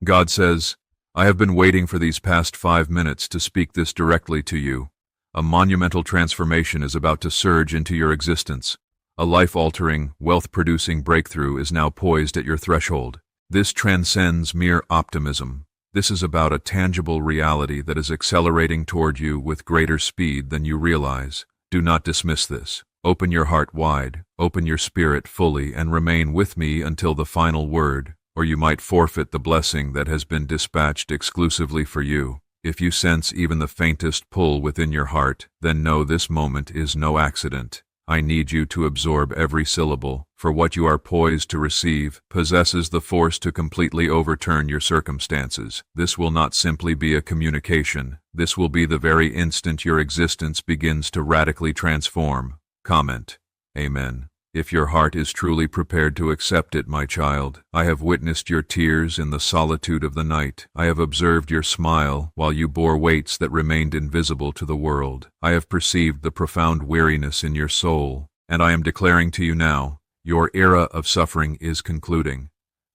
God says, I have been waiting for these past 5 minutes to speak this directly to you. A monumental transformation is about to surge into your existence. A life-altering, wealth-producing breakthrough is now poised at your threshold. This transcends mere optimism. This is about a tangible reality that is accelerating toward you with greater speed than you realize. Do not dismiss this. Open your heart wide, open your spirit fully, and remain with me until the final word, or you might forfeit the blessing that has been dispatched exclusively for you. If you sense even the faintest pull within your heart, then know this moment is no accident. I need you to absorb every syllable, for what you are poised to receive possesses the force to completely overturn your circumstances. This will not simply be a communication. This will be the very instant your existence begins to radically transform. Comment. Amen. If your heart is truly prepared to accept it, my child, I have witnessed your tears in the solitude of the night. I have observed your smile while you bore weights that remained invisible to the world. I have perceived the profound weariness in your soul, and I am declaring to you now, your era of suffering is concluding.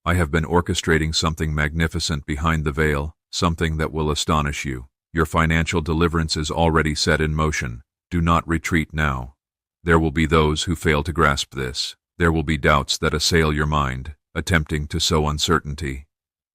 I have been orchestrating something magnificent behind the veil, something that will astonish you. Your financial deliverance is already set in motion. Do not retreat now. There will be those who fail to grasp this. There will be doubts that assail your mind, attempting to sow uncertainty.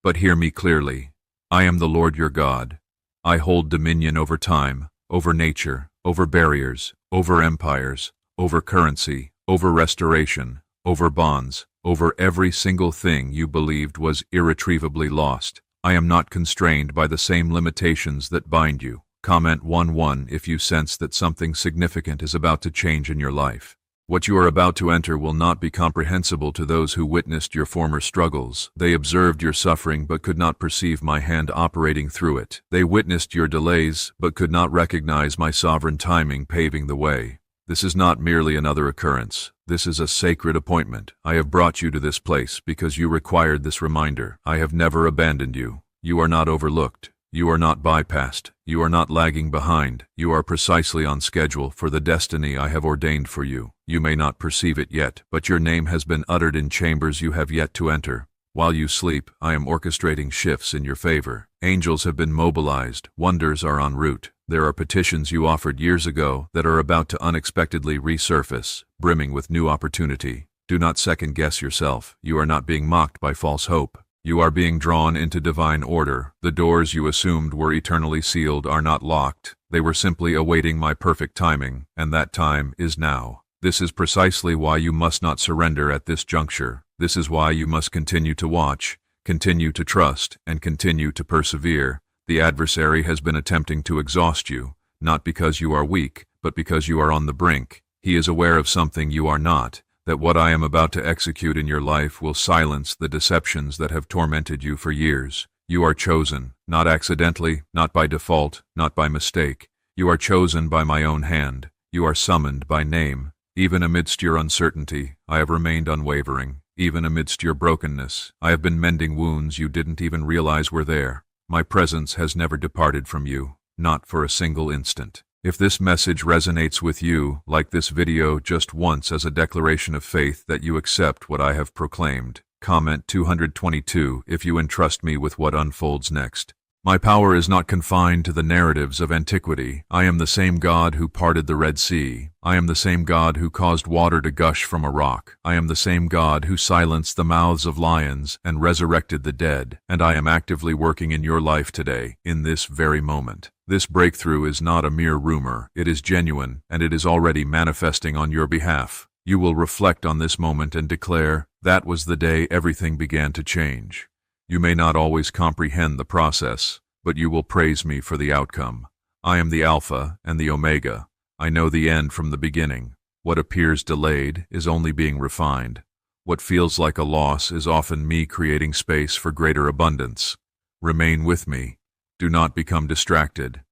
But hear me clearly. I am the Lord your God. I hold dominion over time, over nature, over barriers, over empires, over currency, over restoration, over bonds, over every single thing you believed was irretrievably lost. I am not constrained by the same limitations that bind you. Comment 1:1 if you sense that something significant is about to change in your life. What you are about to enter will not be comprehensible to those who witnessed your former struggles. They observed your suffering but could not perceive my hand operating through it. They witnessed your delays but could not recognize my sovereign timing paving the way. This is not merely another occurrence. This is a sacred appointment. I have brought you to this place because you required this reminder. I have never abandoned you. You are not overlooked. You are not bypassed. You are not lagging behind. You are precisely on schedule for the destiny I have ordained for you. You may not perceive it yet, but your name has been uttered in chambers you have yet to enter. While you sleep, I am orchestrating shifts in your favor. Angels have been mobilized. Wonders are en route. There are petitions you offered years ago that are about to unexpectedly resurface, brimming with new opportunity. Do not second-guess yourself. You are not being mocked by false hope. You are being drawn into divine order. The doors you assumed were eternally sealed are not locked. They were simply awaiting my perfect timing, and that time is now. This is precisely why you must not surrender at this juncture. This is why you must continue to watch, continue to trust, and continue to persevere. The adversary has been attempting to exhaust you, not because you are weak, but because you are on the brink. He is aware of something you are not, that what I am about to execute in your life will silence the deceptions that have tormented you for years. You are chosen, not accidentally, not by default, not by mistake. You are chosen by my own hand. You are summoned by name. Even amidst your uncertainty, I have remained unwavering. Even amidst your brokenness, I have been mending wounds you didn't even realize were there. My presence has never departed from you, not for a single instant. If this message resonates with you, like this video just once as a declaration of faith that you accept what I have proclaimed. Comment 222 if you entrust me with what unfolds next. My power is not confined to the narratives of antiquity. I am the same God who parted the Red Sea. I am the same God who caused water to gush from a rock. I am the same God who silenced the mouths of lions and resurrected the dead. And I am actively working in your life today, in this very moment. This breakthrough is not a mere rumor. It is genuine, and it is already manifesting on your behalf. You will reflect on this moment and declare, that was the day everything began to change. You may not always comprehend the process, but you will praise me for the outcome. I am the Alpha and the Omega. I know the end from the beginning. What appears delayed is only being refined. What feels like a loss is often me creating space for greater abundance. Remain with me. Do not become distracted.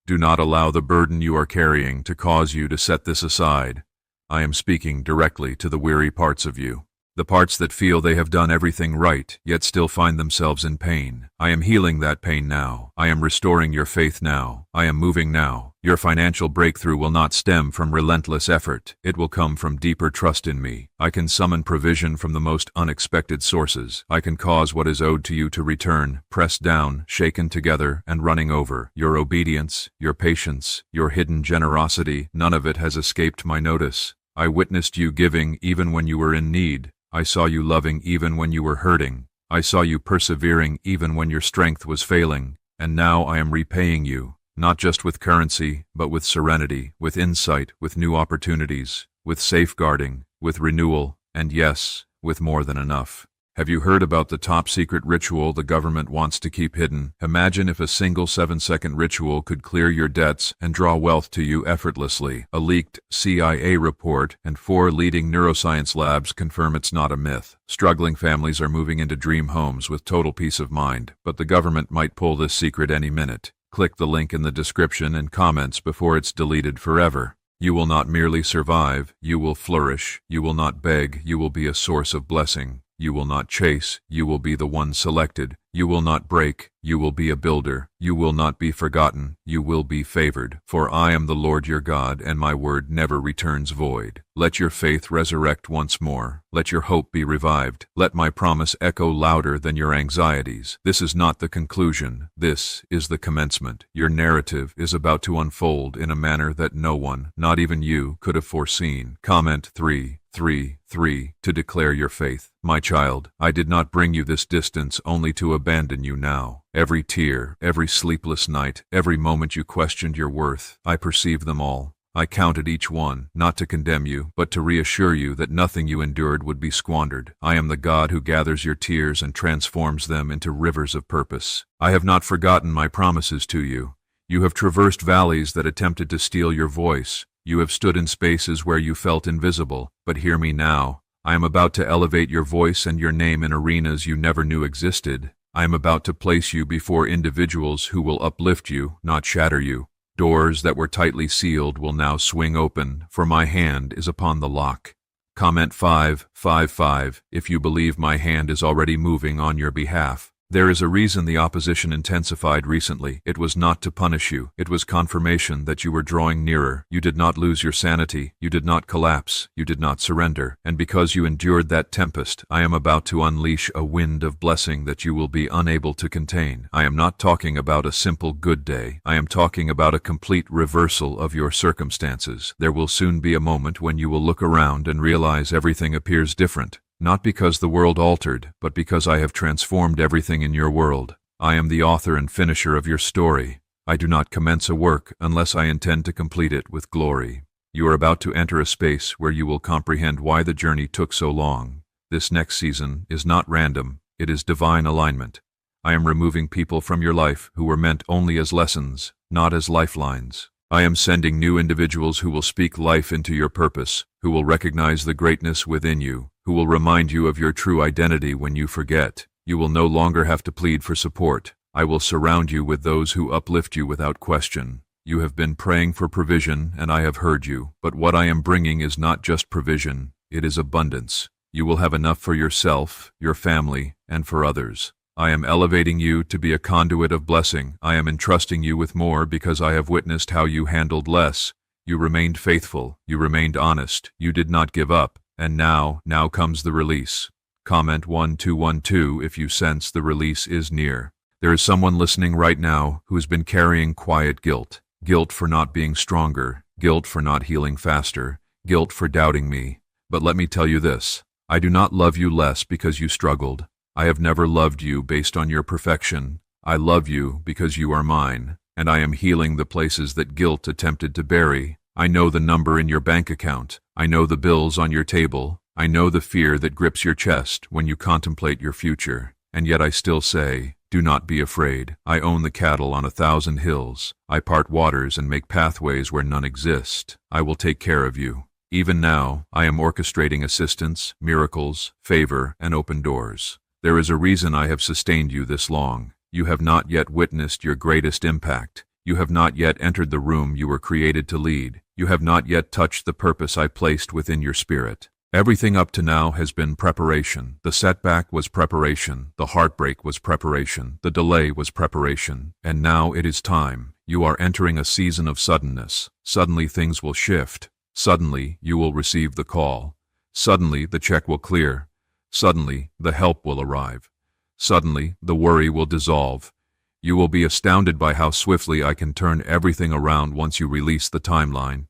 Do not allow the burden you are carrying to cause you to set this aside. I am speaking directly to the weary parts of you. The parts that feel they have done everything right, yet still find themselves in pain. I am healing that pain now. I am restoring your faith now. I am moving now. Your financial breakthrough will not stem from relentless effort. It will come from deeper trust in me. I can summon provision from the most unexpected sources. I can cause what is owed to you to return, pressed down, shaken together, and running over. Your obedience, your patience, your hidden generosity, none of it has escaped my notice. I witnessed you giving even when you were in need. I saw you loving even when you were hurting. I saw you persevering even when your strength was failing. And now I am repaying you. Not just with currency, but with serenity, with insight, with new opportunities, with safeguarding, with renewal, and yes, with more than enough. Have you heard about the top-secret ritual the government wants to keep hidden? Imagine if a single 7-second ritual could clear your debts and draw wealth to you effortlessly. A leaked CIA report and 4 leading neuroscience labs confirm it's not a myth. Struggling families are moving into dream homes with total peace of mind, but the government might pull this secret any minute. Click the link in the description and comments before it's deleted forever. You will not merely survive, you will flourish. You will not beg, you will be a source of blessing. You will not chase, you will be the one selected. You will not break, you will be a builder. You will not be forgotten, you will be favored. For I am the Lord your God, and my word never returns void. Let your faith resurrect once more. Let your hope be revived. Let my promise echo louder than your anxieties. This is not the conclusion, this is the commencement. Your narrative is about to unfold in a manner that no one, not even you, could have foreseen. Comment 3 to declare your faith. My child, I did not bring you this distance only to abandon you now. Every tear, every sleepless night, every moment you questioned your worth, I perceived them all. I counted each one, not to condemn you, but to reassure you that nothing you endured would be squandered. I am the God who gathers your tears and transforms them into rivers of purpose. I have not forgotten my promises to you. You have traversed valleys that attempted to steal your voice. You have stood in spaces where you felt invisible, but hear me now. I am about to elevate your voice and your name in arenas you never knew existed. I am about to place you before individuals who will uplift you, not shatter you. Doors that were tightly sealed will now swing open, for my hand is upon the lock. Comment 5 if you believe my hand is already moving on your behalf. There is a reason the opposition intensified recently. It was not to punish you. It was confirmation that you were drawing nearer. You did not lose your sanity. You did not collapse. You did not surrender. And because you endured that tempest, I am about to unleash a wind of blessing that you will be unable to contain. I am not talking about a simple good day. I am talking about a complete reversal of your circumstances. There will soon be a moment when you will look around and realize everything appears different. Not because the world altered, but because I have transformed everything in your world. I am the author and finisher of your story. I do not commence a work unless I intend to complete it with glory. You are about to enter a space where you will comprehend why the journey took so long. This next season is not random, it is divine alignment. I am removing people from your life who were meant only as lessons, not as lifelines. I am sending new individuals who will speak life into your purpose, who will recognize the greatness within you, who will remind you of your true identity when you forget. You will no longer have to plead for support. I will surround you with those who uplift you without question. You have been praying for provision, and I have heard you. But what I am bringing is not just provision, it is abundance. You will have enough for yourself, your family, and for others. I am elevating you to be a conduit of blessing. I am entrusting you with more because I have witnessed how you handled less. You remained faithful. You remained honest. You did not give up. And now comes the release. Comment 1212 if you sense the release is near. There is someone listening right now who has been carrying quiet guilt. Guilt for not being stronger. Guilt for not healing faster. Guilt for doubting me. But let me tell you this. I do not love you less because you struggled. I have never loved you based on your perfection. I love you because you are mine, and I am healing the places that guilt attempted to bury. I know the number in your bank account. I know the bills on your table. I know the fear that grips your chest when you contemplate your future. And yet I still say, do not be afraid. I own the cattle on 1,000 hills. I part waters and make pathways where none exist. I will take care of you. Even now, I am orchestrating assistance, miracles, favor, and open doors. There is a reason I have sustained you this long. You have not yet witnessed your greatest impact. You have not yet entered the room you were created to lead. You have not yet touched the purpose I placed within your spirit. Everything up to now has been preparation. The setback was preparation. The heartbreak was preparation. The delay was preparation. And now it is time. You are entering a season of suddenness. Suddenly things will shift. Suddenly you will receive the call. Suddenly the check will clear. Suddenly the help will arrive. Suddenly the worry will dissolve. You will be astounded by how swiftly I can turn everything around once you release the timeline.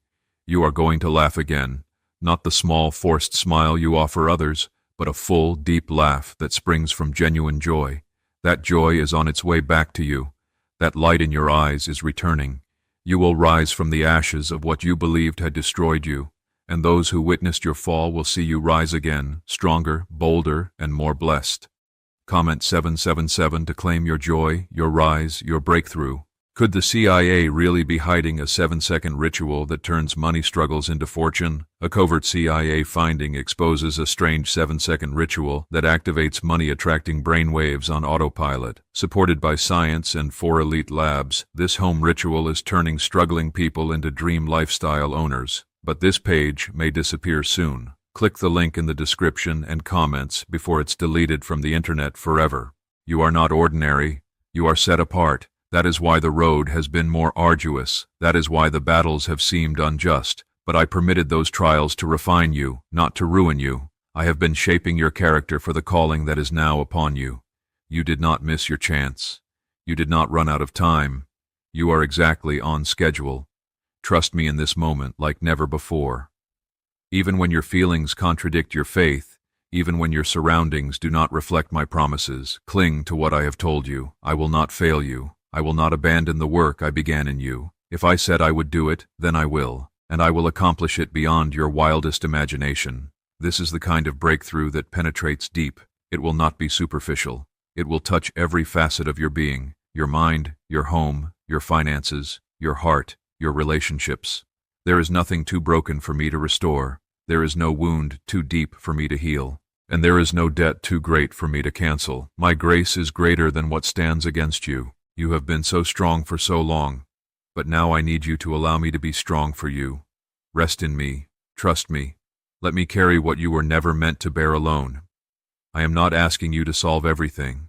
You are going to laugh again, not the small forced smile you offer others, but a full, deep laugh that springs from genuine joy. That joy is on its way back to you. That light in your eyes is returning. You will rise from the ashes of what you believed had destroyed you, and those who witnessed your fall will see you rise again, stronger, bolder, and more blessed. Comment 777 to claim your joy, your rise, your breakthrough. Could the CIA really be hiding a 7-second ritual that turns money struggles into fortune? A covert CIA finding exposes a strange 7-second ritual that activates money-attracting brainwaves on autopilot. Supported by science and 4 elite labs, this home ritual is turning struggling people into dream lifestyle owners. But this page may disappear soon. Click the link in the description and comments before it's deleted from the internet forever. You are not ordinary. You are set apart. That is why the road has been more arduous. That is why the battles have seemed unjust. But I permitted those trials to refine you, not to ruin you. I have been shaping your character for the calling that is now upon you. You did not miss your chance. You did not run out of time. You are exactly on schedule. Trust me in this moment like never before. Even when your feelings contradict your faith, even when your surroundings do not reflect my promises, cling to what I have told you. I will not fail you. I will not abandon the work I began in you. If I said I would do it, then I will, and I will accomplish it beyond your wildest imagination. This is the kind of breakthrough that penetrates deep. It will not be superficial. It will touch every facet of your being, your mind, your home, your finances, your heart, your relationships. There is nothing too broken for me to restore. There is no wound too deep for me to heal. And there is no debt too great for me to cancel. My grace is greater than what stands against you. You have been so strong for so long, but now I need you to allow me to be strong for you. Rest in me. Trust me. Let me carry what you were never meant to bear alone. I am not asking you to solve everything.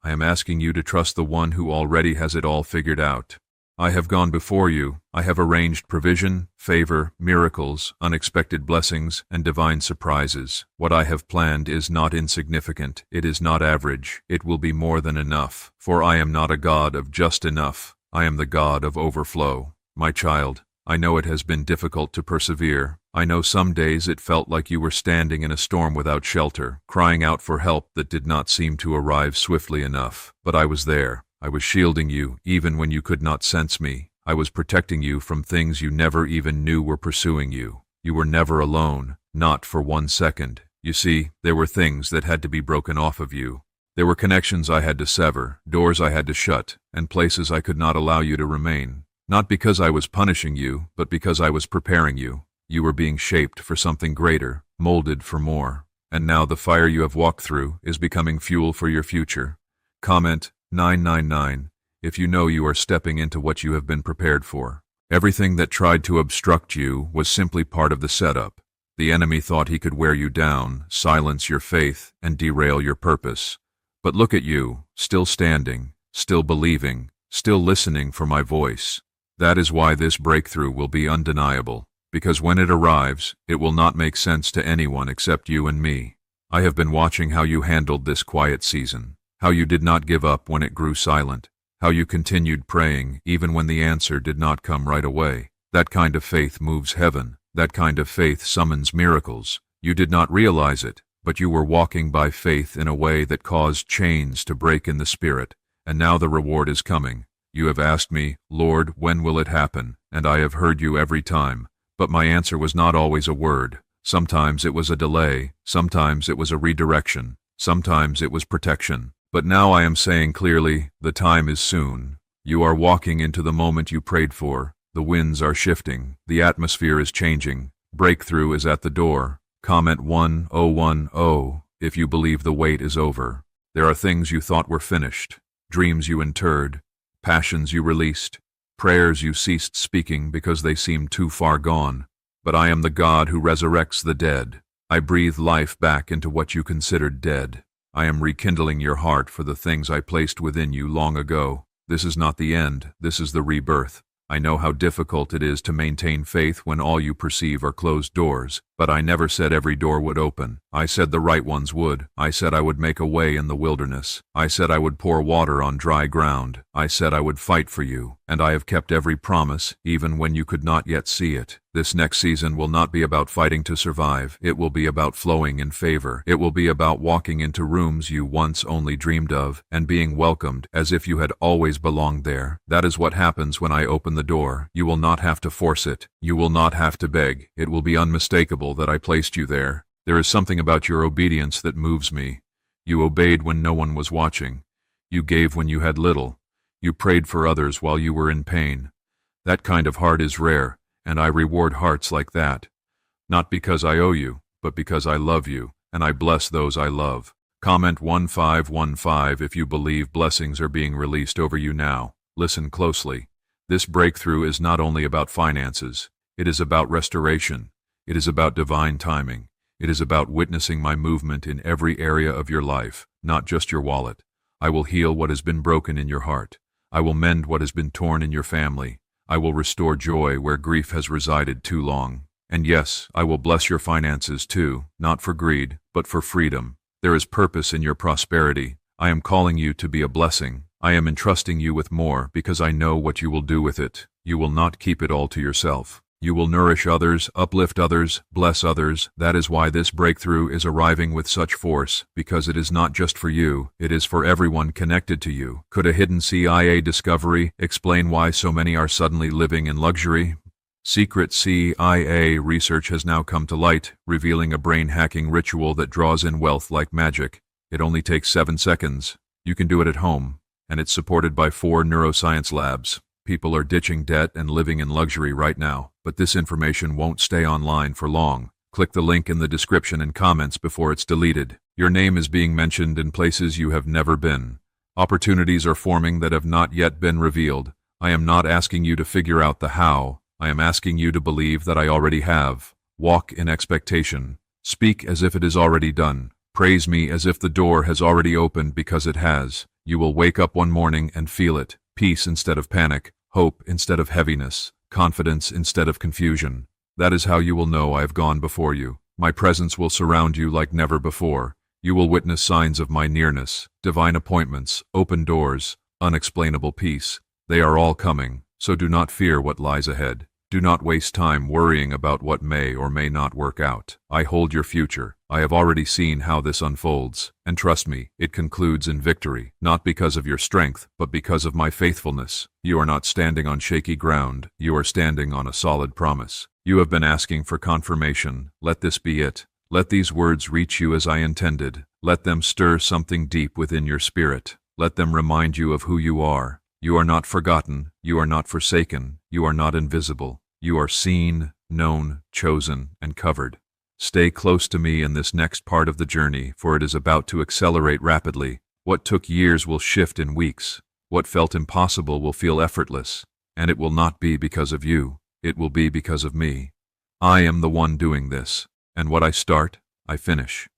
I am asking you to trust the one who already has it all figured out. I have gone before you. I have arranged provision, favor, miracles, unexpected blessings, and divine surprises. What I have planned is not insignificant. It is not average. It will be more than enough. For I am not a God of just enough. I am the God of overflow. My child, I know it has been difficult to persevere. I know some days it felt like you were standing in a storm without shelter, crying out for help that did not seem to arrive swiftly enough. But I was there. I was shielding you, even when you could not sense me. I was protecting you from things you never even knew were pursuing you. You were never alone, not for 1 second. You see, there were things that had to be broken off of you. There were connections I had to sever, doors I had to shut, and places I could not allow you to remain. Not because I was punishing you, but because I was preparing you. You were being shaped for something greater, molded for more. And now the fire you have walked through is becoming fuel for your future. Comment 999 if you know you are stepping into what you have been prepared for. Everything that tried to obstruct you was simply part of the setup. The enemy thought he could wear you down, silence your faith, and derail your purpose. But look at you, still standing, still believing, still listening for my voice. That is why this breakthrough will be undeniable, because when it arrives, it will not make sense to anyone except you and me. I have been watching how you handled this quiet season. How you did not give up when it grew silent. How you continued praying even when the answer did not come right away. That kind of faith moves heaven. That kind of faith summons miracles. You did not realize it, but you were walking by faith in a way that caused chains to break in the spirit. And now the reward is coming. You have asked me, Lord, when will it happen? And I have heard you every time. But my answer was not always a word. Sometimes it was a delay. Sometimes it was a redirection. Sometimes it was protection. But now I am saying clearly, the time is soon. You are walking into the moment you prayed for. The winds are shifting. The atmosphere is changing. Breakthrough is at the door. Comment 1010 if you believe the wait is over. There are things you thought were finished, dreams you interred, passions you released, prayers you ceased speaking because they seemed too far gone. But I am the God who resurrects the dead. I breathe life back into what you considered dead. I am rekindling your heart for the things I placed within you long ago. This is not the end, this is the rebirth. I know how difficult it is to maintain faith when all you perceive are closed doors, but I never said every door would open. I said the right ones would. I said I would make a way in the wilderness. I said I would pour water on dry ground. I said I would fight for you, and I have kept every promise, even when you could not yet see it. This next season will not be about fighting to survive. It will be about flowing in favor. It will be about walking into rooms you once only dreamed of and being welcomed as if you had always belonged there. That is what happens when I open the door. You will not have to force it. You will not have to beg. It will be unmistakable that I placed you there. There is something about your obedience that moves me. You obeyed when no one was watching. You gave when you had little. You prayed for others while you were in pain. That kind of heart is rare, and I reward hearts like that. Not because I owe you, but because I love you, and I bless those I love. Comment 1515 if you believe blessings are being released over you now. Listen closely. This breakthrough is not only about finances. It is about restoration. It is about divine timing. It is about witnessing my movement in every area of your life, not just your wallet. I will heal what has been broken in your heart. I will mend what has been torn in your family. I will restore joy where grief has resided too long. And yes, I will bless your finances too, not for greed, but for freedom. There is purpose in your prosperity. I am calling you to be a blessing. I am entrusting you with more because I know what you will do with it. You will not keep it all to yourself. You will nourish others, uplift others, bless others. That is why this breakthrough is arriving with such force, because it is not just for you, it is for everyone connected to you. Could a hidden CIA discovery explain why so many are suddenly living in luxury? Secret CIA research has now come to light, revealing a brain-hacking ritual that draws in wealth like magic. It only takes 7 seconds. You can do it at home, and it's supported by 4 neuroscience labs. People are ditching debt and living in luxury right now, but this information won't stay online for long. Click the link in the description and comments before it's deleted. Your name is being mentioned in places you have never been. Opportunities are forming that have not yet been revealed. I am not asking you to figure out the how. I am asking you to believe that I already have. Walk in expectation. Speak as if it is already done. Praise me as if the door has already opened because it has. You will wake up one morning and feel it. Peace instead of panic. Hope instead of heaviness, confidence instead of confusion. That is how you will know I have gone before you. My presence will surround you like never before. You will witness signs of my nearness, divine appointments, open doors, unexplainable peace. They are all coming, so do not fear what lies ahead. Do not waste time worrying about what may or may not work out. I hold your future. I have already seen how this unfolds, and trust me, it concludes in victory, not because of your strength, but because of my faithfulness. You are not standing on shaky ground. You are standing on a solid promise. You have been asking for confirmation. Let this be it. Let these words reach you as I intended. Let them stir something deep within your spirit. Let them remind you of who you are. You are not forgotten. You are not forsaken. You are not invisible. You are seen, known, chosen, and covered. Stay close to me in this next part of the journey, for it is about to accelerate rapidly. What took years will shift in weeks. What felt impossible will feel effortless. And it will not be because of you. It will be because of me. I am the one doing this. And what I start, I finish.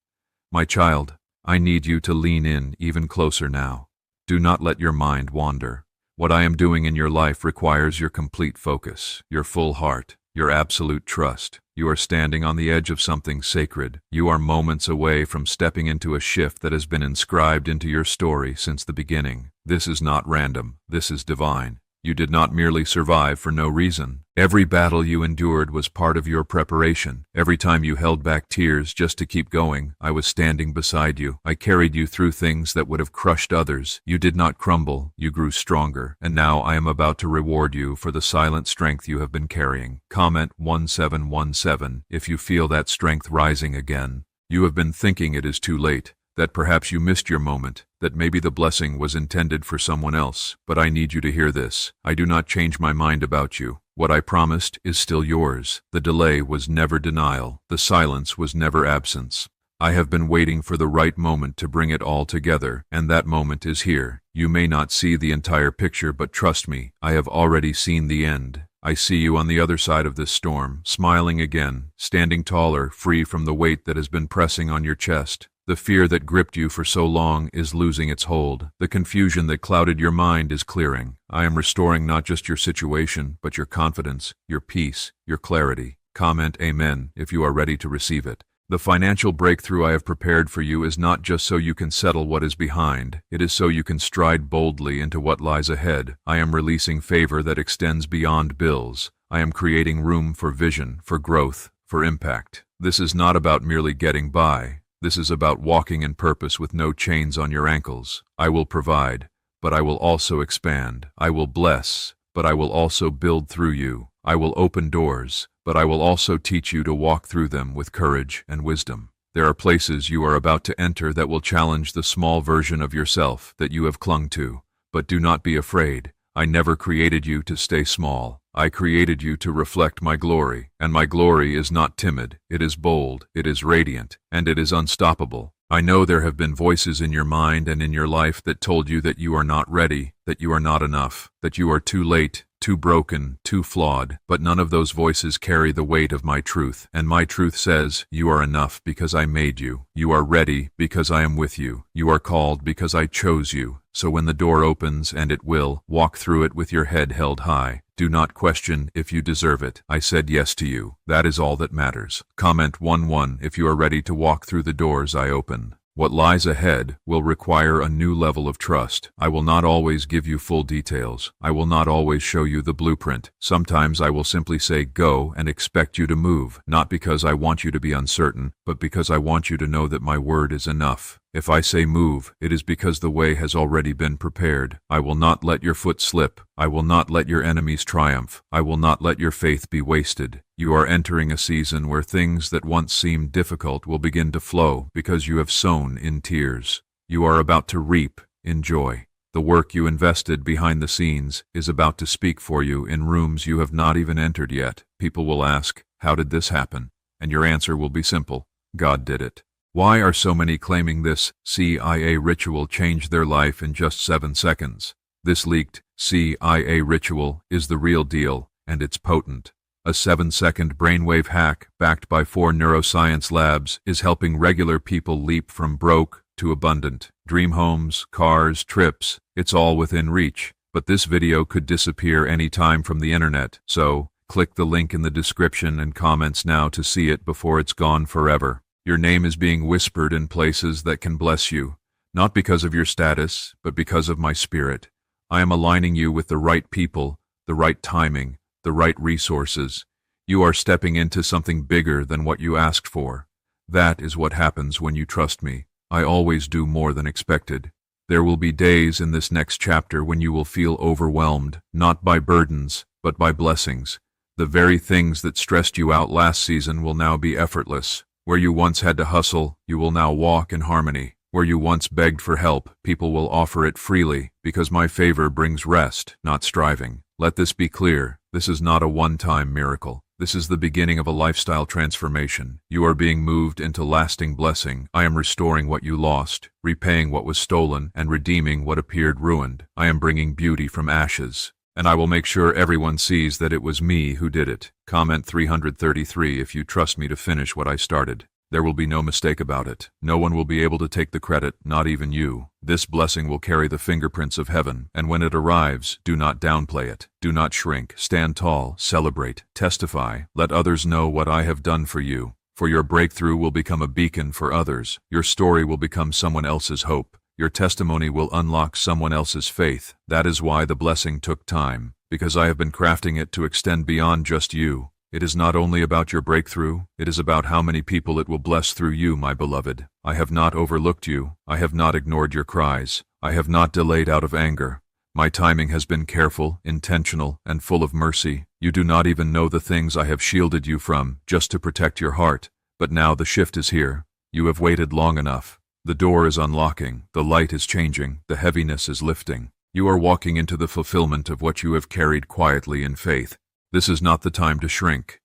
My child, I need you to lean in even closer now. Do not let your mind wander. What I am doing in your life requires your complete focus, your full heart, your absolute trust. You are standing on the edge of something sacred. You are moments away from stepping into a shift that has been inscribed into your story since the beginning. This is not random. This is divine. You did not merely survive for no reason. Every battle you endured was part of your preparation. Every time you held back tears just to keep going, I was standing beside you. I carried you through things that would have crushed others. You did not crumble. You grew stronger. And now I am about to reward you for the silent strength you have been carrying. Comment 1717 if you feel that strength rising again. You have been thinking it is too late, that perhaps you missed your moment, that maybe the blessing was intended for someone else. But I need you to hear this. I do not change my mind about you. What I promised is still yours. The delay was never denial. The silence was never absence. I have been waiting for the right moment to bring it all together, and that moment is here. You may not see the entire picture, but trust me, I have already seen the end. I see you on the other side of this storm, smiling again, standing taller, free from the weight that has been pressing on your chest. The fear that gripped you for so long is losing its hold. The confusion that clouded your mind is clearing. I am restoring not just your situation, but your confidence, your peace, your clarity. Comment Amen if you are ready to receive it. The financial breakthrough I have prepared for you is not just so you can settle what is behind. It is so you can stride boldly into what lies ahead. I am releasing favor that extends beyond bills. I am creating room for vision, for growth, for impact. This is not about merely getting by. This is about walking in purpose with no chains on your ankles. I will provide, but I will also expand. I will bless, but I will also build through you. I will open doors, but I will also teach you to walk through them with courage and wisdom. There are places you are about to enter that will challenge the small version of yourself that you have clung to. But do not be afraid. I never created you to stay small. I created you to reflect my glory, and my glory is not timid. It is bold, it is radiant, and it is unstoppable. I know there have been voices in your mind and in your life that told you that you are not ready, that you are not enough, that you are too late, too broken, too flawed, but none of those voices carry the weight of my truth, and my truth says, you are enough because I made you. You are ready because I am with you. You are called because I chose you. So when the door opens, and it will, walk through it with your head held high. Do not question if you deserve it. I said yes to you. That is all that matters. Comment 1-1 if you are ready to walk through the doors I open. What lies ahead will require a new level of trust. I will not always give you full details. I will not always show you the blueprint. Sometimes I will simply say go and expect you to move, not because I want you to be uncertain, but because I want you to know that my word is enough. If I say move, it is because the way has already been prepared. I will not let your foot slip. I will not let your enemies triumph. I will not let your faith be wasted. You are entering a season where things that once seemed difficult will begin to flow because you have sown in tears. You are about to reap in joy. The work you invested behind the scenes is about to speak for you in rooms you have not even entered yet. People will ask, how did this happen? And your answer will be simple. God did it. Why are so many claiming this CIA ritual changed their life in just 7 seconds? This leaked CIA ritual is the real deal, and it's potent. A 7-second brainwave hack backed by 4 neuroscience labs is helping regular people leap from broke to abundant. Dream homes, cars, trips, it's all within reach. But this video could disappear any time from the internet, so click the link in the description and comments now to see it before it's gone forever. Your name is being whispered in places that can bless you, not because of your status, but because of my spirit. I am aligning you with the right people, the right timing, the right resources. You are stepping into something bigger than what you asked for. That is what happens when you trust me. I always do more than expected. There will be days in this next chapter when you will feel overwhelmed, not by burdens, but by blessings. The very things that stressed you out last season will now be effortless. Where you once had to hustle, you will now walk in harmony. Where you once begged for help, people will offer it freely, because my favor brings rest, not striving. Let this be clear. This is not a one-time miracle. This is the beginning of a lifestyle transformation. You are being moved into lasting blessing. I am restoring what you lost, repaying what was stolen, and redeeming what appeared ruined. I am bringing beauty from ashes. And I will make sure everyone sees that it was me who did it. Comment 333 if you trust me to finish what I started. There will be no mistake about it. No one will be able to take the credit, not even you. This blessing will carry the fingerprints of heaven, and when it arrives, do not downplay it. Do not shrink. Stand tall, celebrate, testify. Let others know what I have done for you. For your breakthrough will become a beacon for others. Your story will become someone else's hope. Your testimony will unlock someone else's faith. That is why the blessing took time, because I have been crafting it to extend beyond just you. It is not only about your breakthrough, it is about how many people it will bless through you, my beloved. I have not overlooked you. I have not ignored your cries. I have not delayed out of anger. My timing has been careful, intentional, and full of mercy. You do not even know the things I have shielded you from, just to protect your heart. But now the shift is here. You have waited long enough. The door is unlocking, the light is changing, the heaviness is lifting. You are walking into the fulfillment of what you have carried quietly in faith. This is not the time to shrink.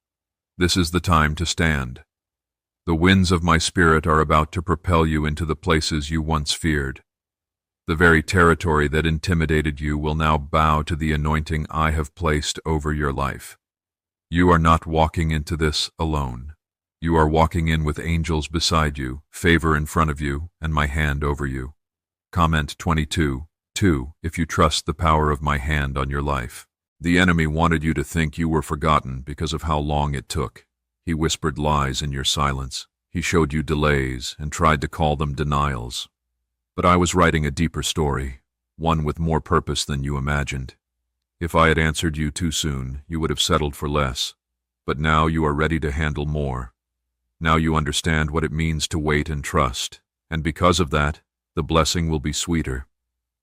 This is the time to stand. The winds of my spirit are about to propel you into the places you once feared. The very territory that intimidated you will now bow to the anointing I have placed over your life. You are not walking into this alone. You are walking in with angels beside you, favor in front of you, and my hand over you. Comment 22. 2. If you trust the power of my hand on your life. The enemy wanted you to think you were forgotten because of how long it took. He whispered lies in your silence. He showed you delays and tried to call them denials. But I was writing a deeper story, one with more purpose than you imagined. If I had answered you too soon, you would have settled for less. But now you are ready to handle more. Now you understand what it means to wait and trust. And because of that, the blessing will be sweeter.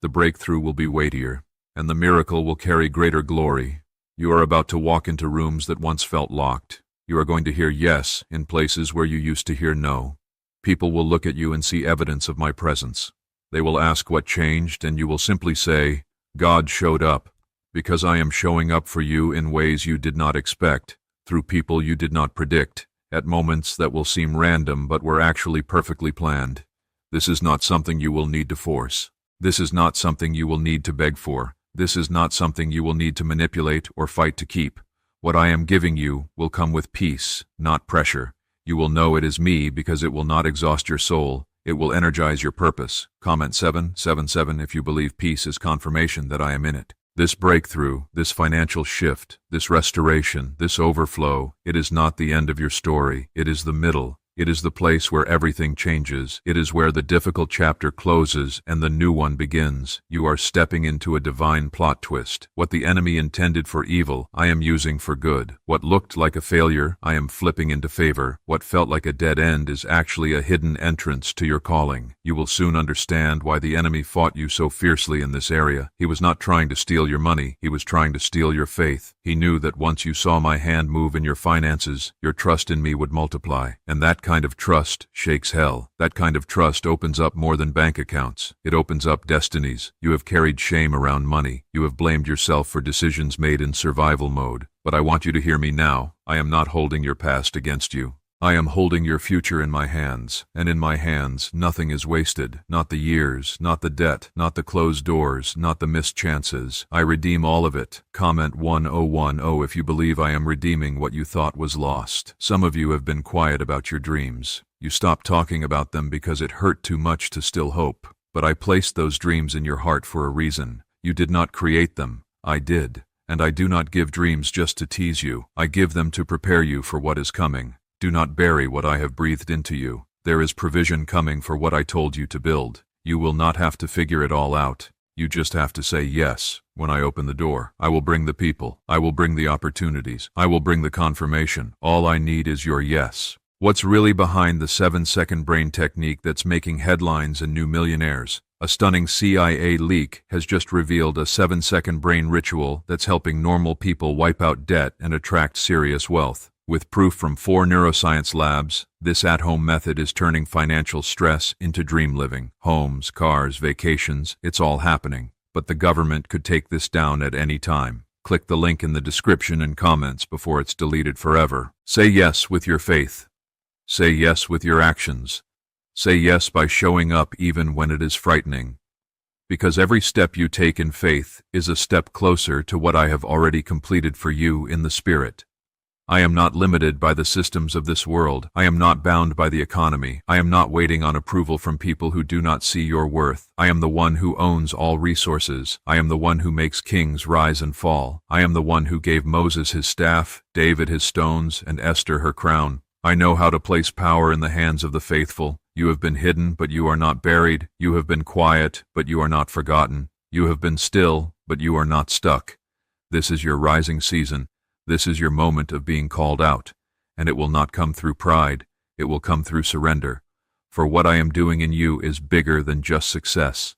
The breakthrough will be weightier. And the miracle will carry greater glory. You are about to walk into rooms that once felt locked. You are going to hear yes in places where you used to hear no. People will look at you and see evidence of my presence. They will ask what changed, and you will simply say, God showed up, because I am showing up for you in ways you did not expect, through people you did not predict, at moments that will seem random but were actually perfectly planned. This is not something you will need to force. This is not something you will need to beg for. This is not something you will need to manipulate or fight to keep. What I am giving you will come with peace, not pressure. You will know it is me because it will not exhaust your soul. It will energize your purpose. Comment 777 if you believe peace is confirmation that I am in it. This breakthrough, this financial shift, this restoration, this overflow, it is not the end of your story. It is the middle. It is the place where everything changes. It is where the difficult chapter closes and the new one begins. You are stepping into a divine plot twist. What the enemy intended for evil, I am using for good. What looked like a failure, I am flipping into favor. What felt like a dead end is actually a hidden entrance to your calling. You will soon understand why the enemy fought you so fiercely in this area. He was not trying to steal your money. He was trying to steal your faith. He knew that once you saw my hand move in your finances, your trust in me would multiply. And that kind of trust shakes hell. That kind of trust opens up more than bank accounts. It opens up destinies. You have carried shame around money. You have blamed yourself for decisions made in survival mode. But I want you to hear me now. I am not holding your past against you. I am holding your future in my hands, and in my hands nothing is wasted, not the years, not the debt, not the closed doors, not the missed chances. I redeem all of it. Comment 1010 if you believe I am redeeming what you thought was lost. Some of you have been quiet about your dreams. You stopped talking about them because it hurt too much to still hope. But I placed those dreams in your heart for a reason. You did not create them. I did. And I do not give dreams just to tease you. I give them to prepare you for what is coming. Do not bury what I have breathed into you. There is provision coming for what I told you to build. You will not have to figure it all out. You just have to say yes when I open the door. I will bring the people. I will bring the opportunities. I will bring the confirmation. All I need is your yes. What's really behind the 7-second brain technique that's making headlines and new millionaires? A stunning CIA leak has just revealed a 7-second brain ritual that's helping normal people wipe out debt and attract serious wealth. With proof from 4 neuroscience labs, this at-home method is turning financial stress into dream living. Homes, cars, vacations, it's all happening. But the government could take this down at any time. Click the link in the description and comments before it's deleted forever. Say yes with your faith. Say yes with your actions. Say yes by showing up even when it is frightening. Because every step you take in faith is a step closer to what I have already completed for you in the Spirit. I am not limited by the systems of this world. I am not bound by the economy. I am not waiting on approval from people who do not see your worth. I am the one who owns all resources. I am the one who makes kings rise and fall. I am the one who gave Moses his staff, David his stones, and Esther her crown. I know how to place power in the hands of the faithful. You have been hidden, but you are not buried. You have been quiet, but you are not forgotten. You have been still, but you are not stuck. This is your rising season. This is your moment of being called out, and it will not come through pride. It will come through surrender. For what I am doing in you is bigger than just success.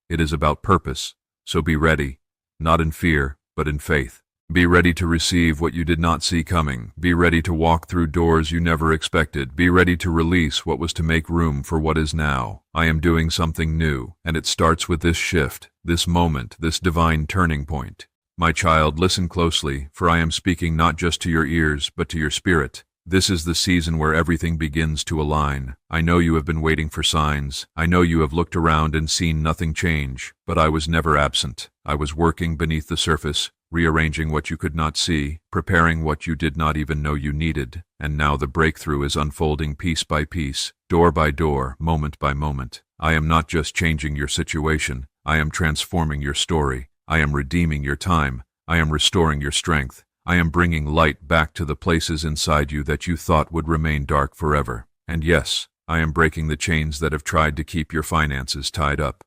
It is about purpose, so be ready, not in fear, but in faith. Be ready to receive what you did not see coming. Be ready to walk through doors you never expected. Be ready to release what was to make room for what is now. I am doing something new, and it starts with this shift, this moment, this divine turning point. My child, listen closely, for I am speaking not just to your ears, but to your spirit. This is the season where everything begins to align. I know you have been waiting for signs. I know you have looked around and seen nothing change, but I was never absent. I was working beneath the surface, rearranging what you could not see, preparing what you did not even know you needed, and now the breakthrough is unfolding piece by piece, door by door, moment by moment. I am not just changing your situation, I am transforming your story, I am redeeming your time, I am restoring your strength, I am bringing light back to the places inside you that you thought would remain dark forever. And yes, I am breaking the chains that have tried to keep your finances tied up.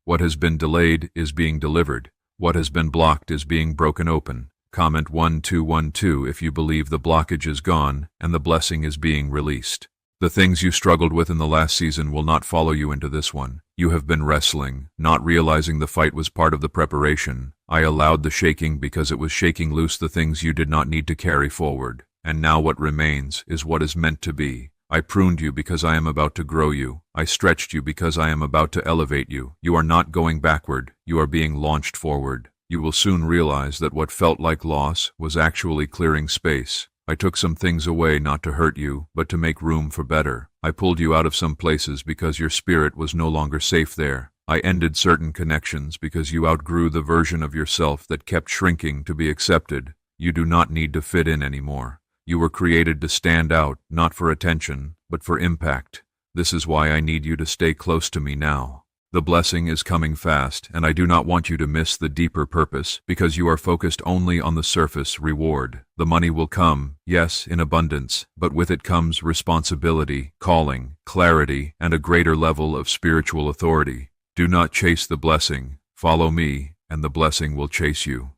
What has been delayed is being delivered. What has been blocked is being broken open. Comment 1212 if you believe the blockage is gone and the blessing is being released. The things you struggled with in the last season will not follow you into this one. You have been wrestling, not realizing the fight was part of the preparation. I allowed the shaking because it was shaking loose the things you did not need to carry forward. And now what remains is what is meant to be. I pruned you because I am about to grow you. I stretched you because I am about to elevate you. You are not going backward, you are being launched forward. You will soon realize that what felt like loss was actually clearing space. I took some things away not to hurt you, but to make room for better. I pulled you out of some places because your spirit was no longer safe there. I ended certain connections because you outgrew the version of yourself that kept shrinking to be accepted. You do not need to fit in anymore. You were created to stand out, not for attention, but for impact. This is why I need you to stay close to me now. The blessing is coming fast, and I do not want you to miss the deeper purpose, because you are focused only on the surface reward. The money will come, yes, in abundance, but with it comes responsibility, calling, clarity, and a greater level of spiritual authority. Do not chase the blessing. Follow me, and the blessing will chase you.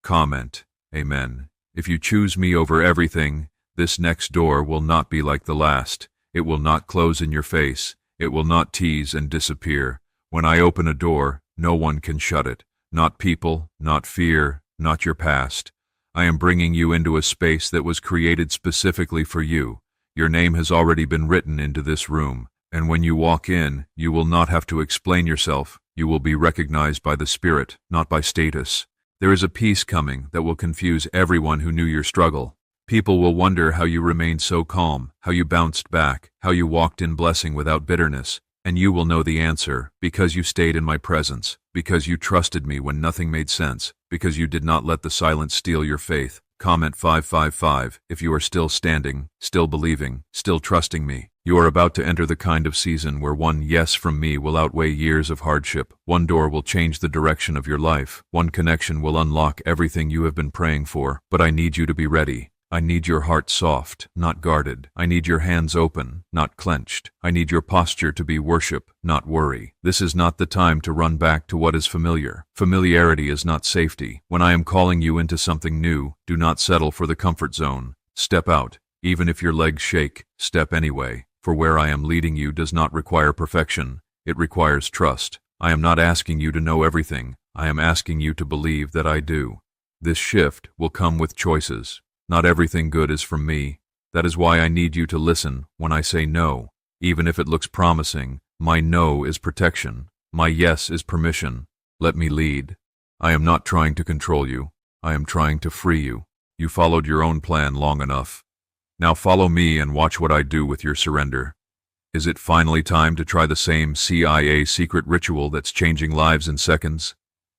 Comment, Amen. If you choose me over everything, this next door will not be like the last. It will not close in your face. It will not tease and disappear. When I open a door, no one can shut it. Not people, not fear, not your past. I am bringing you into a space that was created specifically for you. Your name has already been written into this room, and when you walk in, you will not have to explain yourself. You will be recognized by the Spirit, not by status. There is a peace coming that will confuse everyone who knew your struggle. People will wonder how you remained so calm, how you bounced back, how you walked in blessing without bitterness. And you will know the answer, because you stayed in my presence, because you trusted me when nothing made sense, because you did not let the silence steal your faith. Comment 555 if you are still standing, still believing, still trusting me. You are about to enter the kind of season where one yes from me will outweigh years of hardship. One door will change the direction of your life. One connection will unlock everything you have been praying for. But I need you to be ready. I need your heart soft, not guarded. I need your hands open, not clenched. I need your posture to be worship, not worry. This is not the time to run back to what is familiar. Familiarity is not safety. When I am calling you into something new, do not settle for the comfort zone. Step out. Even if your legs shake, step anyway. For where I am leading you does not require perfection. It requires trust. I am not asking you to know everything. I am asking you to believe that I do. This shift will come with choices. Not everything good is from me. That is why I need you to listen when I say no. Even if it looks promising, my no is protection. My yes is permission. Let me lead. I am not trying to control you. I am trying to free you. You followed your own plan long enough. Now follow me and watch what I do with your surrender. Is it finally time to try the same CIA secret ritual that's changing lives in seconds?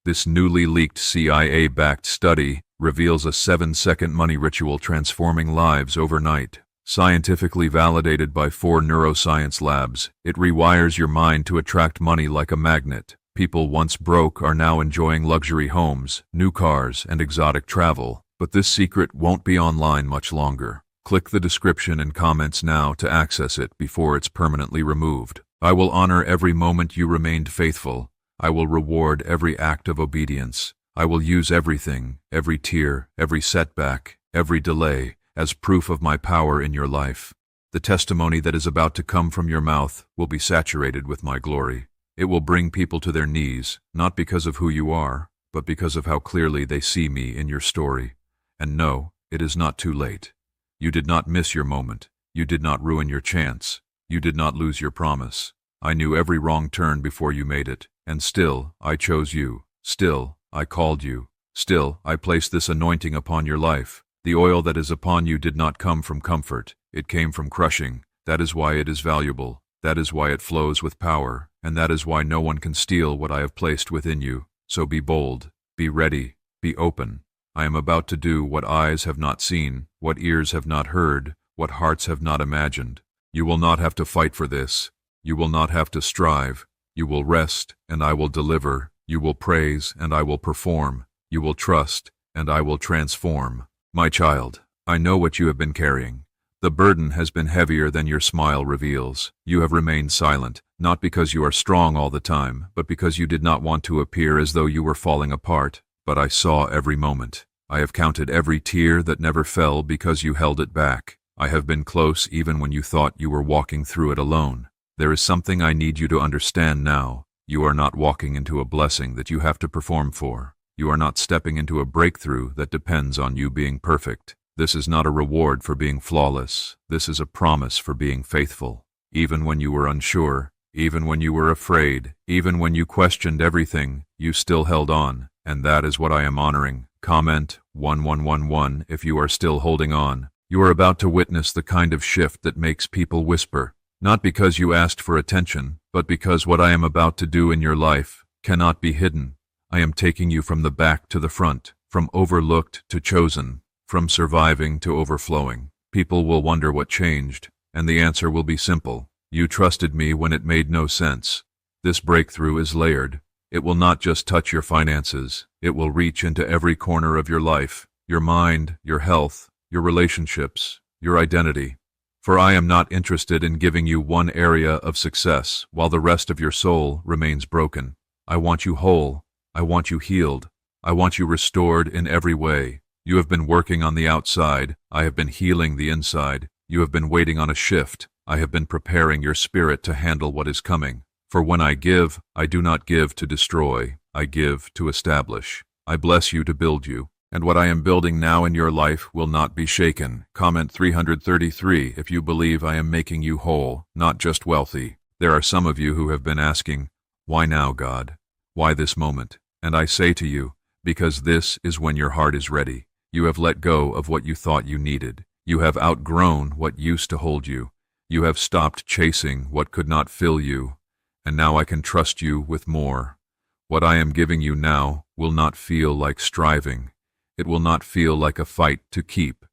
This newly leaked CIA-backed study reveals a 7-second money ritual transforming lives overnight. Scientifically validated by 4 neuroscience labs, it rewires your mind to attract money like a magnet. People once broke are now enjoying luxury homes, new cars, and exotic travel. But this secret won't be online much longer. Click the description and comments now to access it before it's permanently removed. I will honor every moment you remained faithful. I will reward every act of obedience. I will use everything, every tear, every setback, every delay, as proof of my power in your life. The testimony that is about to come from your mouth will be saturated with my glory. It will bring people to their knees, not because of who you are, but because of how clearly they see me in your story. And no, it is not too late. You did not miss your moment. You did not ruin your chance. You did not lose your promise. I knew every wrong turn before you made it, and still I chose you. Still, I called you. Still, I placed this anointing upon your life. The oil that is upon you did not come from comfort. It came from crushing. That is why it is valuable. That is why it flows with power. And that is why no one can steal what I have placed within you. So be bold, be ready, be open. I am about to do what eyes have not seen, what ears have not heard, what hearts have not imagined. You will not have to fight for this. You will not have to strive. You will rest, and I will deliver. You will praise, and I will perform. You will trust, and I will transform. My child, I know what you have been carrying. The burden has been heavier than your smile reveals. You have remained silent, not because you are strong all the time, but because you did not want to appear as though you were falling apart. But I saw every moment. I have counted every tear that never fell because you held it back. I have been close even when you thought you were walking through it alone. There is something I need you to understand now. You are not walking into a blessing that you have to perform for. You are not stepping into a breakthrough that depends on you being perfect. This is not a reward for being flawless. This is a promise for being faithful. Even when you were unsure, even when you were afraid, even when you questioned everything, you still held on, and that is what I am honoring. Comment 1111 if you are still holding on. You are about to witness the kind of shift that makes people whisper, not because you asked for attention, but because what I am about to do in your life cannot be hidden. I am taking you from the back to the front, from overlooked to chosen, from surviving to overflowing. People will wonder what changed, and the answer will be simple. You trusted me when it made no sense. This breakthrough is layered. It will not just touch your finances. It will reach into every corner of your life, your mind, your health, your relationships, your identity. For I am not interested in giving you one area of success while the rest of your soul remains broken. I want you whole. I want you healed. I want you restored in every way. You have been working on the outside. I have been healing the inside. You have been waiting on a shift. I have been preparing your spirit to handle what is coming. For when I give, I do not give to destroy. I give to establish. I bless you to build you. And what I am building now in your life will not be shaken. Comment 333 if you believe I am making you whole, not just wealthy. There are some of you who have been asking, why now, God? Why this moment? And I say to you, because this is when your heart is ready. You have let go of what you thought you needed. You have outgrown what used to hold you. You have stopped chasing what could not fill you. And now I can trust you with more. What I am giving you now will not feel like striving. It will not feel like a fight to keep.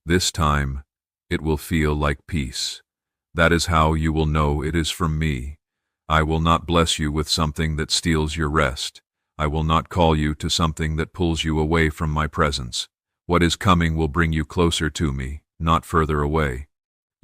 This time, it will feel like peace. That is how you will know it is from me. I will not bless you with something that steals your rest. I will not call you to something that pulls you away from my presence. What is coming will bring you closer to me, not further away.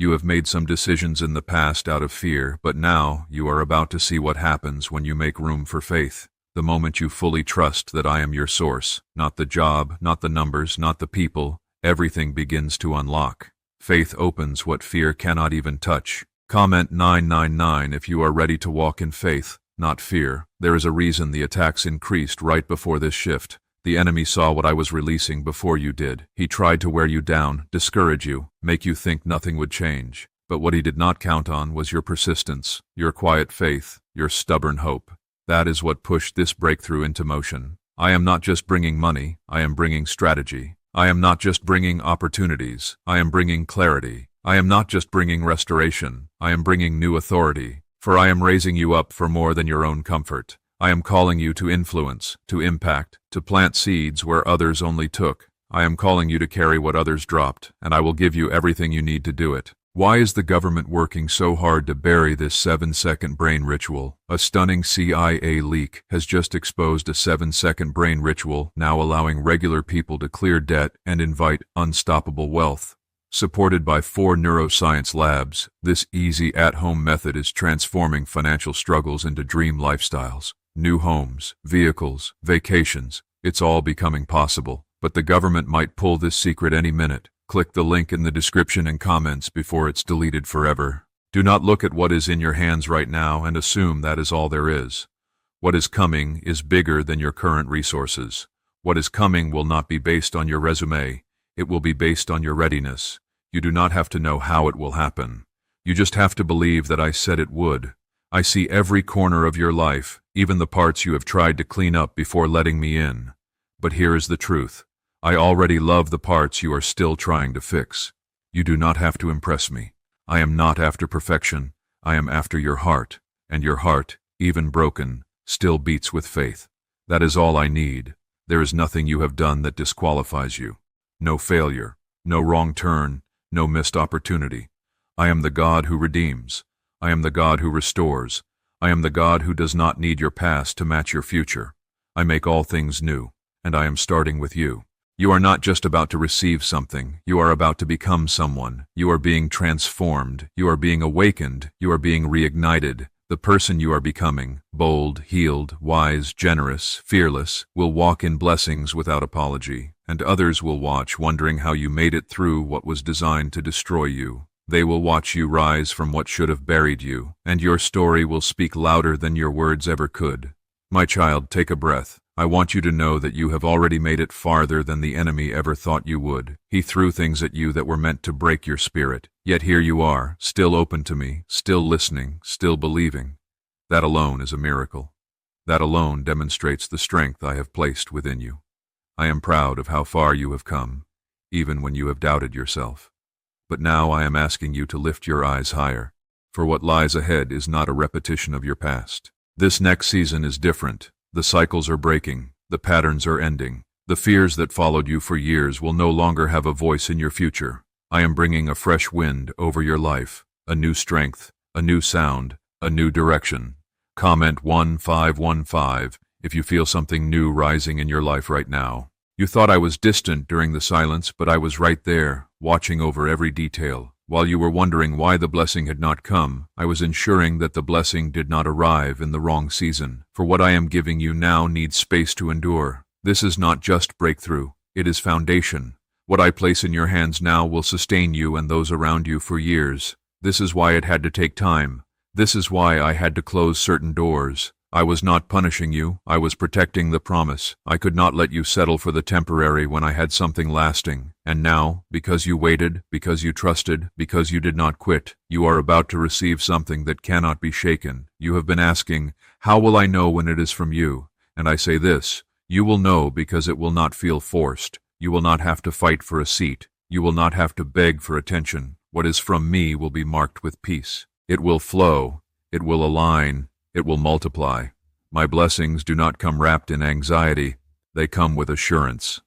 You have made some decisions in the past out of fear, but now you are about to see what happens when you make room for faith. The moment you fully trust that I am your source, not the job, not the numbers, not the people, everything begins to unlock. Faith opens what fear cannot even touch. Comment 999 if you are ready to walk in faith, not fear. There is a reason the attacks increased right before this shift. The enemy saw what I was releasing before you did. He tried to wear you down, discourage you, make you think nothing would change. But what he did not count on was your persistence, your quiet faith, your stubborn hope. That is what pushed this breakthrough into motion. I am not just bringing money, I am bringing strategy. I am not just bringing opportunities, I am bringing clarity. I am not just bringing restoration, I am bringing new authority. For I am raising you up for more than your own comfort. I am calling you to influence, to impact, to plant seeds where others only took. I am calling you to carry what others dropped, and I will give you everything you need to do it. Why is the government working so hard to bury this 7-second brain ritual? A stunning CIA leak has just exposed a 7-second brain ritual, now allowing regular people to clear debt and invite unstoppable wealth. Supported by 4 neuroscience labs, this easy at-home method is transforming financial struggles into dream lifestyles. New homes, vehicles, vacations, it's all becoming possible. But the government might pull this secret any minute. Click the link in the description and comments before it's deleted forever. Do not look at what is in your hands right now and assume that is all there is. What is coming is bigger than your current resources. What is coming will not be based on your resume. It will be based on your readiness. You do not have to know how it will happen. You just have to believe that I said it would. I see every corner of your life, even the parts you have tried to clean up before letting me in. But here is the truth. I already love the parts you are still trying to fix. You do not have to impress me. I am not after perfection. I am after your heart, and your heart, even broken, still beats with faith. That is all I need. There is nothing you have done that disqualifies you. No failure, no wrong turn, no missed opportunity. I am the God who redeems. I am the God who restores. I am the God who does not need your past to match your future. I make all things new, and I am starting with you. You are not just about to receive something, you are about to become someone. You are being transformed, you are being awakened, you are being reignited. The person you are becoming, bold, healed, wise, generous, fearless, will walk in blessings without apology, and others will watch, wondering how you made it through what was designed to destroy you. They will watch you rise from what should have buried you, and your story will speak louder than your words ever could. My child, take a breath. I want you to know that you have already made it farther than the enemy ever thought you would. He threw things at you that were meant to break your spirit. Yet here you are, still open to me, still listening, still believing. That alone is a miracle. That alone demonstrates the strength I have placed within you. I am proud of how far you have come, even when you have doubted yourself. But now I am asking you to lift your eyes higher, for what lies ahead is not a repetition of your past. This next season is different. The cycles are breaking, the patterns are ending. The fears that followed you for years will no longer have a voice in your future. I am bringing a fresh wind over your life, a new strength, a new sound, a new direction. Comment 1515 if you feel something new rising in your life right now. You thought I was distant during the silence, but I was right there, watching over every detail. While you were wondering why the blessing had not come, I was ensuring that the blessing did not arrive in the wrong season. For what I am giving you now needs space to endure. This is not just breakthrough, it is foundation. What I place in your hands now will sustain you and those around you for years. This is why it had to take time. This is why I had to close certain doors. I was not punishing you, I was protecting the promise. I could not let you settle for the temporary when I had something lasting. And now, because you waited, because you trusted, because you did not quit, you are about to receive something that cannot be shaken. You have been asking, how will I know when it is from you? And I say this, you will know because it will not feel forced. You will not have to fight for a seat. You will not have to beg for attention. What is from me will be marked with peace. It will flow. It will align. It will multiply. My blessings do not come wrapped in anxiety. They come with assurance.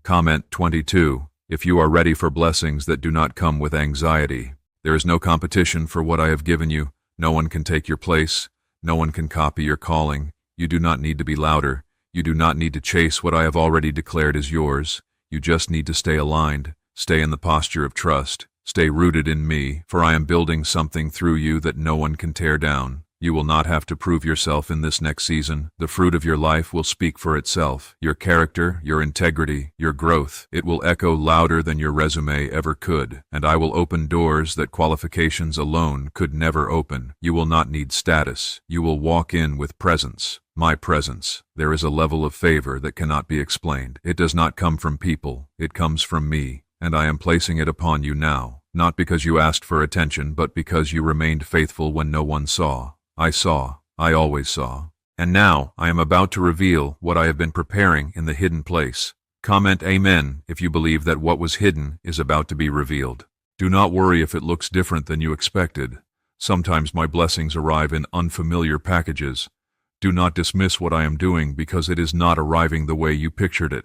Comment 22. If you are ready for blessings that do not come with anxiety. There is no competition for what I have given you. No one can take your place. No one can copy your calling. You do not need to be louder. You do not need to chase what I have already declared is yours. You just need to stay aligned. Stay in the posture of trust. Stay rooted in me, for I am building something through you that no one can tear down. You will not have to prove yourself in this next season. The fruit of your life will speak for itself. Your character, your integrity, your growth. It will echo louder than your resume ever could. And I will open doors that qualifications alone could never open. You will not need status. You will walk in with presence. My presence. There is a level of favor that cannot be explained. It does not come from people. It comes from me. And I am placing it upon you now. Not because you asked for attention, but because you remained faithful when no one saw. I saw. I always saw. And now I am about to reveal what I have been preparing in the hidden place. Comment Amen if you believe that what was hidden is about to be revealed. Do not worry if it looks different than you expected. Sometimes my blessings arrive in unfamiliar packages. Do not dismiss what I am doing because it is not arriving the way you pictured it.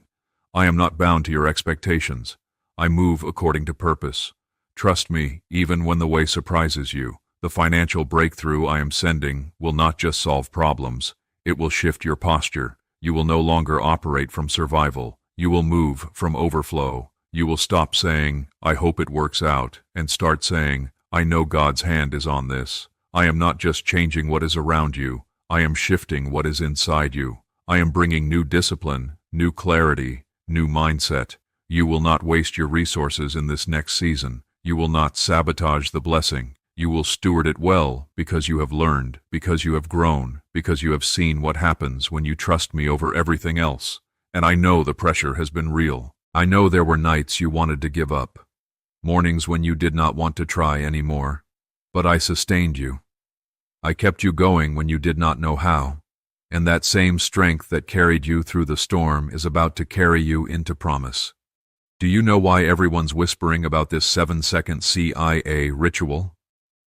I am not bound to your expectations. I move according to purpose. Trust me, even when the way surprises you. The financial breakthrough I am sending will not just solve problems. It will shift your posture. You will no longer operate from survival. You will move from overflow. You will stop saying, I hope it works out, and start saying, I know God's hand is on this. I am not just changing what is around you. I am shifting what is inside you. I am bringing new discipline, new clarity, new mindset. You will not waste your resources in this next season. You will not sabotage the blessing. You will steward it well because you have learned, because you have grown, because you have seen what happens when you trust me over everything else. And I know the pressure has been real. I know there were nights you wanted to give up, mornings when you did not want to try anymore. But I sustained you. I kept you going when you did not know how. And that same strength that carried you through the storm is about to carry you into promise. Do you know why everyone's whispering about this 7-second CIA ritual?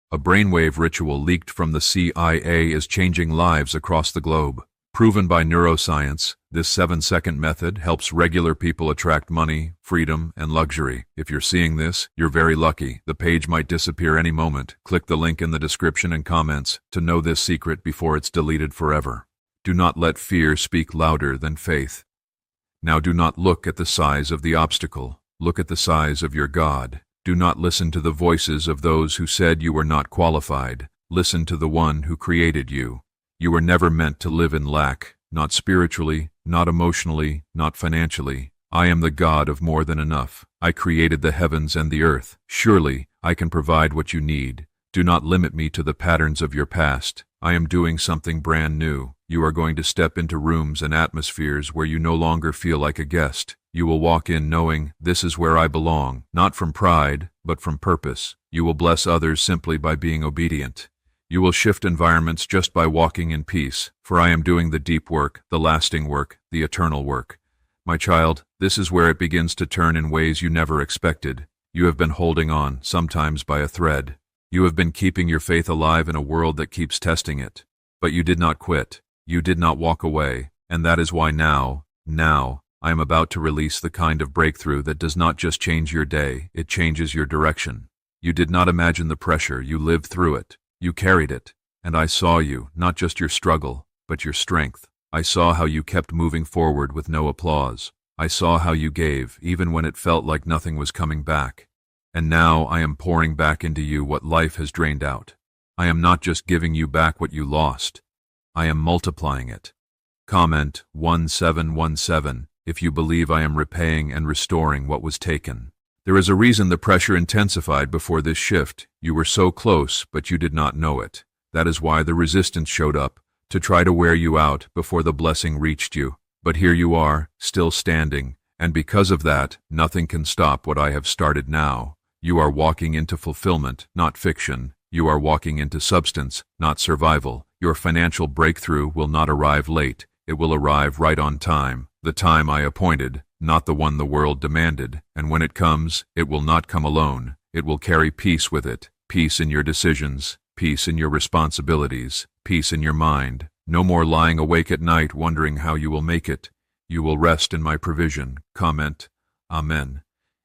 A brainwave ritual leaked from the CIA is changing lives across the globe. Proven by neuroscience, this 7-second method helps regular people attract money, freedom, and luxury. If you're seeing this, you're very lucky. The page might disappear any moment. Click the link in the description and comments to know this secret before it's deleted forever. Do not let fear speak louder than faith. Now do not look at the size of the obstacle. Look at the size of your God. Do not listen to the voices of those who said you were not qualified. Listen to the one who created you. You were never meant to live in lack, not spiritually, not emotionally, not financially. I am the God of more than enough. I created the heavens and the earth. Surely, I can provide what you need. Do not limit me to the patterns of your past. I am doing something brand new. You are going to step into rooms and atmospheres where you no longer feel like a guest. You will walk in knowing, this is where I belong, not from pride, but from purpose. You will bless others simply by being obedient. You will shift environments just by walking in peace, for I am doing the deep work, the lasting work, the eternal work. My child, this is where it begins to turn in ways you never expected. You have been holding on, sometimes by a thread. You have been keeping your faith alive in a world that keeps testing it. But you did not quit. You did not walk away, and that is why now, I am about to release the kind of breakthrough that does not just change your day, it changes your direction. You did not imagine the pressure, you lived through it. You carried it, and I saw you, not just your struggle, but your strength. I saw how you kept moving forward with no applause. I saw how you gave, even when it felt like nothing was coming back. And now I am pouring back into you what life has drained out. I am not just giving you back what you lost. I am multiplying it. Comment 1717 if you believe I am repaying and restoring what was taken. There is a reason the pressure intensified before this shift. You were so close, but you did not know it. That is why the resistance showed up, to try to wear you out before the blessing reached you. But here you are, still standing, and because of that, nothing can stop what I have started now. You are walking into fulfillment, not fiction. You are walking into substance, not survival. Your financial breakthrough will not arrive late. It will arrive right on time, the time I appointed, not the one the world demanded. And when it comes, it will not come alone. It will carry peace with it. Peace in your decisions, peace in your responsibilities, peace in your mind. No more lying awake at night wondering how you will make it. You will rest in my provision. Comment, Amen.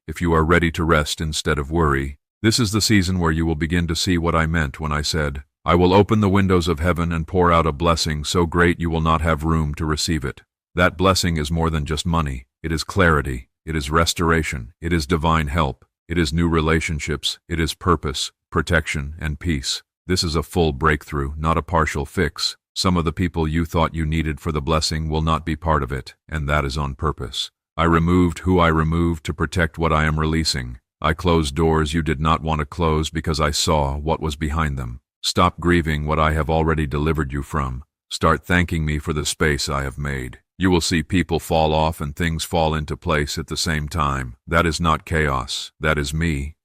If you are ready to rest instead of worry, this is the season where you will begin to see what I meant when I said, I will open the windows of heaven and pour out a blessing so great you will not have room to receive it. That blessing is more than just money. It is clarity. It is restoration. It is divine help. It is new relationships. It is purpose, protection, and peace. This is a full breakthrough, not a partial fix. Some of the people you thought you needed for the blessing will not be part of it, and that is on purpose. I removed who I removed to protect what I am releasing. I closed doors you did not want to close because I saw what was behind them. Stop grieving what I have already delivered you from. Start thanking me for the space I have made. You will see people fall off and things fall into place at the same time. That is not chaos. That is me.